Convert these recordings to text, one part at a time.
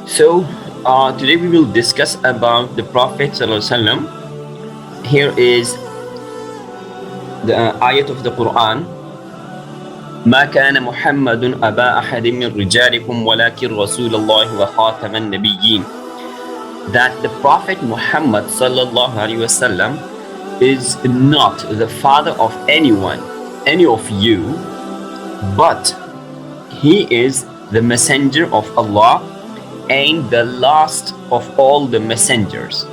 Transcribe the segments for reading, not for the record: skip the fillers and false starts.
So today we will discuss about the Prophet ﷺ. Here is the ayat of the Quran. ما كان محمد أبا أحد من رجالكم ولكن رسول الله وخاتم النبيين. That the Prophet Muhammad sallallahu alaihi wasallam is not the father of anyone, any of you, but he is the messenger of Allah and the last of all the messengers.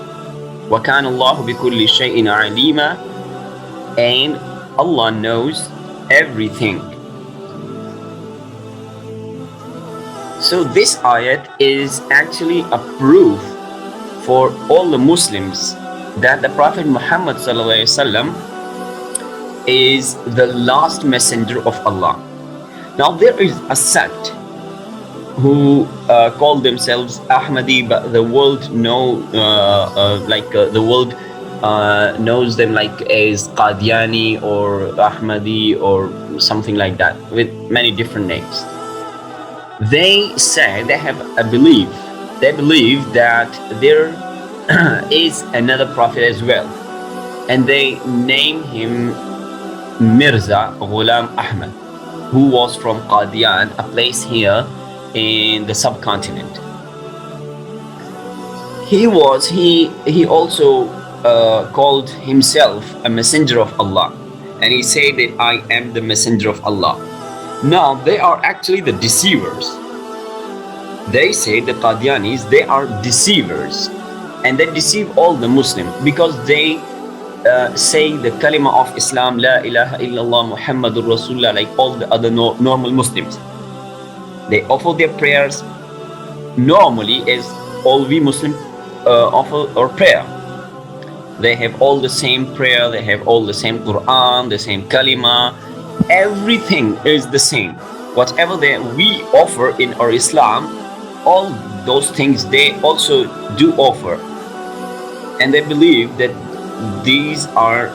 وَكَانَ اللَّهُ بِكُلِّ شَيْءٍ عَلِيمًا, and Allah knows everything. So this ayat is actually a proof for all the Muslims that the Prophet Muhammad ﷺ is the last messenger of Allah. Now there is a sect who call themselves Ahmadi, but the world the world knows them like as Qadiani or Ahmadi or something like that, with many different names. They say they have a belief. They believe that there is another prophet as well, and they name him Mirza Ghulam Ahmad, who was from Qadian, a place here in the subcontinent. He also called himself a messenger of Allah, and he said that I am the messenger of Allah. Now they are actually the deceivers. They say the Qadianis, they are deceivers, and they deceive all the Muslims because they say the kalima of Islam, La ilaha illallah Muhammadur Rasulullah, like all the other normal Muslims. They offer their prayers normally as all we Muslims offer our prayer. They have all the same prayer, they have all the same Quran, the same kalima, everything is the same. Whatever we offer in our Islam, all those things they also do offer. And they believe that these are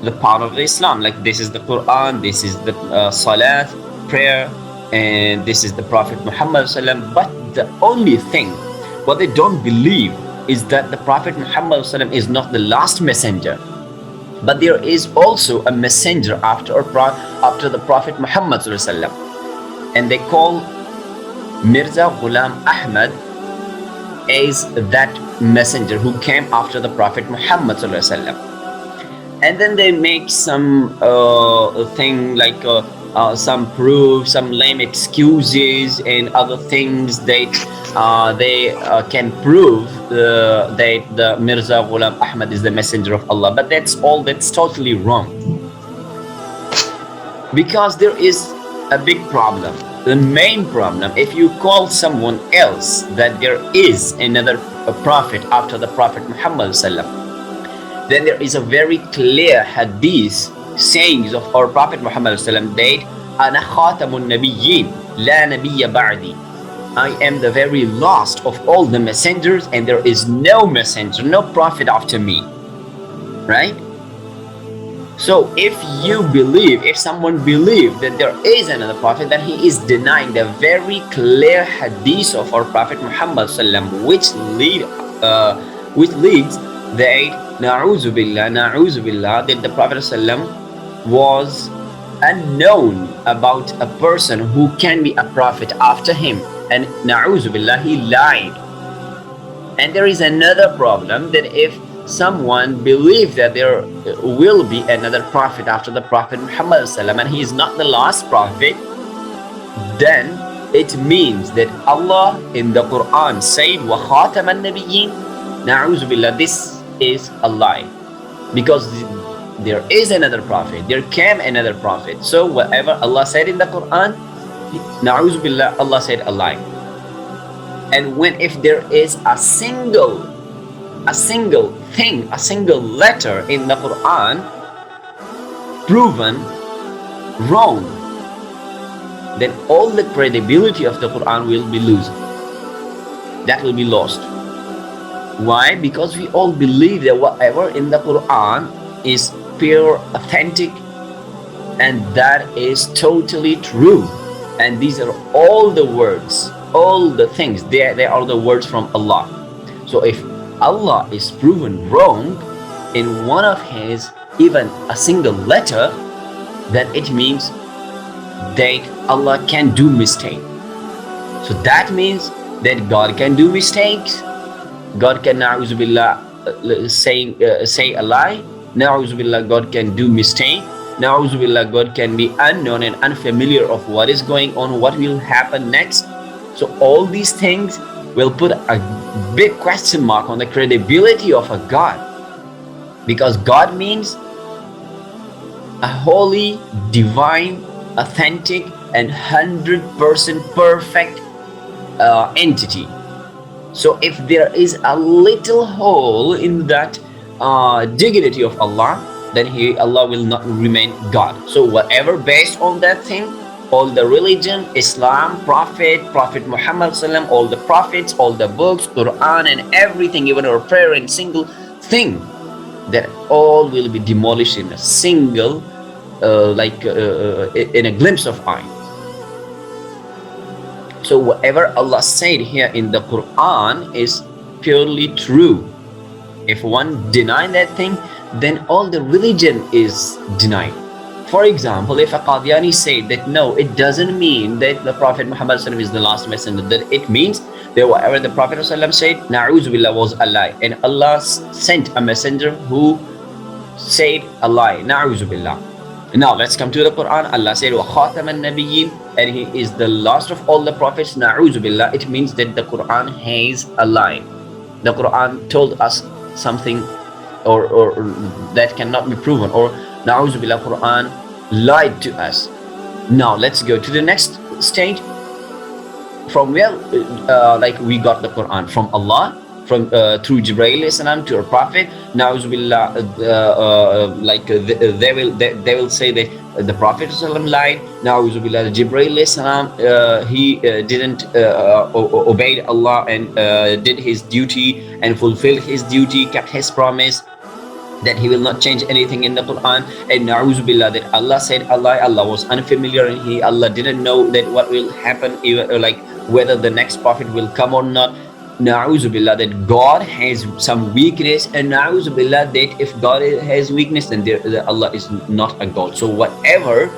the part of Islam, like this is the Quran, this is the Salat, prayer, and this is the Prophet Muhammad ﷺ. But the only thing what they don't believe is that the Prophet Muhammad ﷺ is not the last messenger, but there is also a messenger after the Prophet Muhammad ﷺ. And they call Mirza Ghulam Ahmad as that messenger who came after the Prophet Muhammad ﷺ. And then they make some thing like some proof, some lame excuses and other things that they can prove that the Mirza Ghulam Ahmad is the messenger of Allah. But that's totally wrong, because there is a big problem. The main problem, if you call someone else that there is another prophet after the Prophet Muhammad ﷺ, then there is a very clear hadith sayings of our Prophet Muhammad ﷺ that Ana Khatamun Nabiyyin La Nabiyya Ba'di, I am the very last of all the messengers and there is no messenger, no prophet after me. Right? So if someone believes that there is another prophet, then he is denying the very clear hadith of our Prophet Muhammad ﷺ, which leads that na'uzu billah, that the Prophet ﷺ was unknown about a person who can be a prophet after him, and na'uzu billah, he lied. And there is another problem, that if someone believes that there will be another prophet after the Prophet Muhammad ﷺ, and he is not the last prophet, then it means that Allah in the Quran said wa khatam an-nabiyyin. Na'uzu billah, this is a lie, because there is another prophet, there came another prophet. So whatever Allah said in the Quran, na'uzu billah, Allah said a lie. And if there is a single thing, a single letter in the Quran proven wrong, then all the credibility of the Quran will be lost. Why? Because we all believe that whatever in the Quran is pure, authentic, and that is totally true. And these are all the words all the things, they are the words from Allah. So if Allah is proven wrong in one of his, even a single letter, then it means that Allah can do mistake. So that means that God can do mistakes. God can, na'uzubillah, say a lie. Na'uzubillah, God can do mistake. Na'uzubillah, God can be unknown and unfamiliar of what is going on, what will happen next. So all these things will put a big question mark on the credibility of a God, because God means a holy, divine, authentic, and 100% perfect entity. So if there is a little hole in that dignity of Allah, then Allah will not remain God. So whatever based on that thing, all the religion, Islam, Prophet Muhammad sallam, all the prophets, all the books, Quran and everything, even our prayer and single thing, that all will be demolished in a single, in a glimpse of eye. So whatever Allah said here in the Quran is purely true. If one denies that thing, then all the religion is denied. For example, if a Qadiani said that no, it doesn't mean that the Prophet Muhammad is the last messenger, that it means that whatever the Prophet said, na'uzubillah, was a lie, and Allah sent a messenger who said a lie, na'uzubillah. Now let's come to the Quran. Allah said wa Khatm an-Nabiyyin, and he is the last of all the prophets, na'uzubillah. It means that the Quran has a lie. The Quran told us something or that cannot be proven, or na'uzubillah, Quran lied to us. Now let's go to the next stage. From where we got the Quran? From Allah, from through Jibreel salam to our Prophet. Na'uzubillah, they will say that the Prophet lied. Na'uzubillah, Jibreel salam, he didn't obey Allah and did his duty and fulfilled his duty, kept his promise, that he will not change anything in the Quran. And na'uzubillah, that Allah said Allah was unfamiliar, and Allah didn't know that what will happen, whether the next prophet will come or not. Na'uzubillah, that God has some weakness, and na'uzubillah, that if God has weakness, then Allah is not a God. So whatever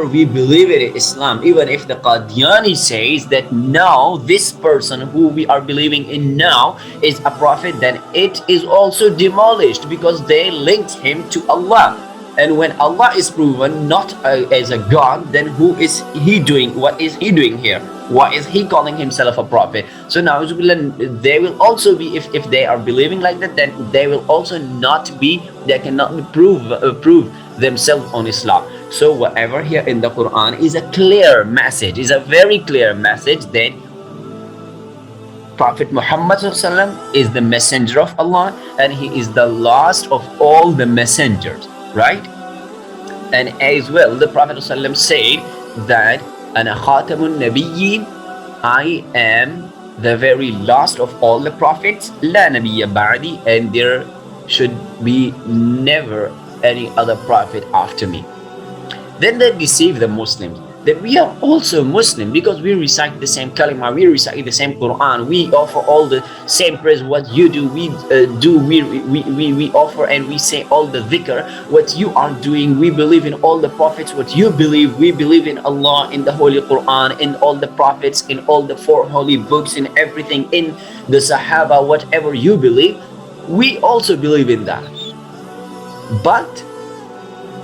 we believe in Islam, even if the Qadiani says that now this person who we are believing in now is a prophet, then it is also demolished, because they linked him to Allah. And when Allah is proven not as a God, then who is he doing? What is he doing here? Why is he calling himself a prophet? So now they will also be, if they are believing like that, then they will also they cannot be prove themselves on Islam. So whatever here in the Quran is a clear message, is a very clear message that Prophet Muhammad is the messenger of Allah, and he is the last of all the messengers, right? And as well, the Prophet said that Ana Khatamun Nabiyyin, I am the very last of all the prophets, La Nabiyya Ba'di, and there should be never any other prophet after me. Then they deceive the Muslims that we are also Muslim, because we recite the same kalima, we recite the same Quran, we offer all the same prayers what you do, we offer and we say all the dhikr what you are doing, we believe in all the prophets what you believe, we believe in Allah, in the Holy Quran, in all the prophets, in all the 4 holy books, in everything, in the Sahaba, whatever you believe, we also believe in that. But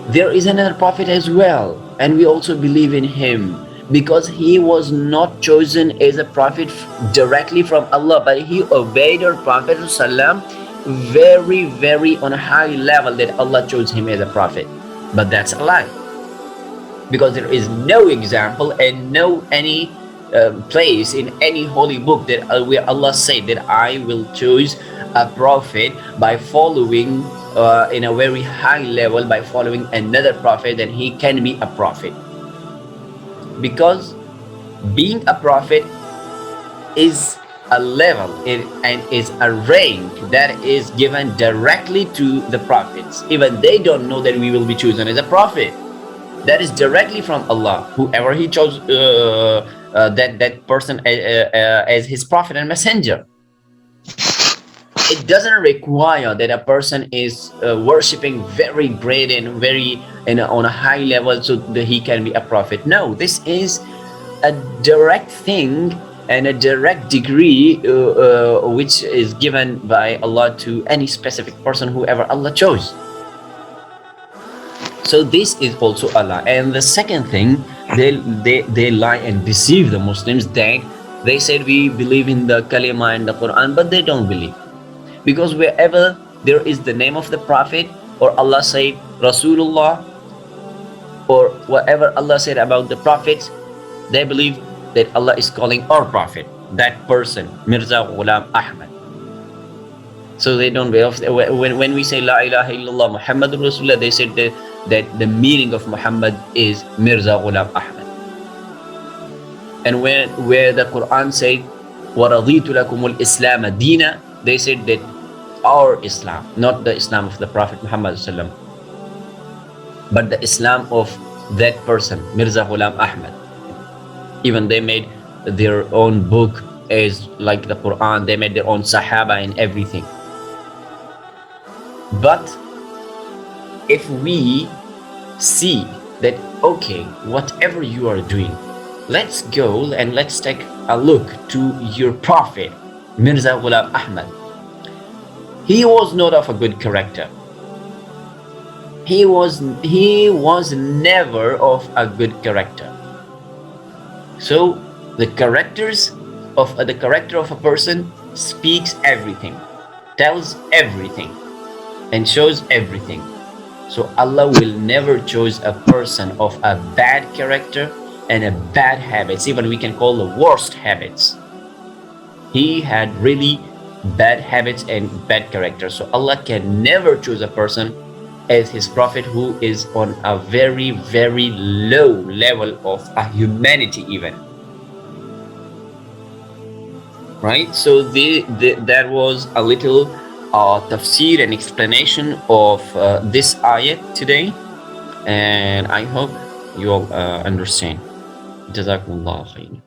there is another prophet as well, and we also believe in him, because he was not chosen as a prophet directly from Allah, but he obeyed our Prophet ﷺ very, very on a high level, that Allah chose him as a prophet. But that's a lie, because there is no example and no any place in any holy book that where Allah said that I will choose a prophet by following in a very high level, by following another prophet, then he can be a prophet. Because being a prophet is a level and is a rank that is given directly to the prophets. Even they don't know that we will be chosen as a prophet. That is directly from Allah. Whoever he chose that person as his prophet and messenger. It doesn't require that a person is worshiping very great and very on a high level so that he can be a prophet. No, this is a direct thing and a direct degree which is given by Allah to any specific person, whoever Allah chose. So this is also Allah. And the second thing, they lie and deceive the Muslims, that they said we believe in the kalima and the Quran, but they don't believe. Because wherever there is the name of the Prophet, or Allah said Rasulullah, or whatever Allah said about the prophets, they believe that Allah is calling our Prophet, that person, Mirza Ghulam Ahmad. So they don't believe. When we say La ilaha illallah Muhammadur Rasulullah, they said that the meaning of Muhammad is Mirza Ghulam Ahmad. And where the Quran said وَرَضِيتُ لَكُمُ الْإِسْلَامَ دِينًا, they said that our Islam, not the Islam of the Prophet Muhammad sallam, but the Islam of that person, Mirza Ghulam Ahmad. Even they made their own book as like the Quran. They made their own Sahaba and everything. But if we see that, okay, whatever you are doing, let's go and let's take a look to your Prophet, Mirza Ghulam Ahmad. He was not of a good character. He was never of a good character. So the character of a person speaks everything, tells everything, and shows everything. So Allah will never choose a person of a bad character and a bad habits, even we can call the worst habits. He had really bad habits and bad character. So Allah can never choose a person as his prophet who is on a very, very low level of a humanity even. Right? So that was a little tafsir and explanation of this ayat today, and I hope you all understand. Jazakumullah khairan.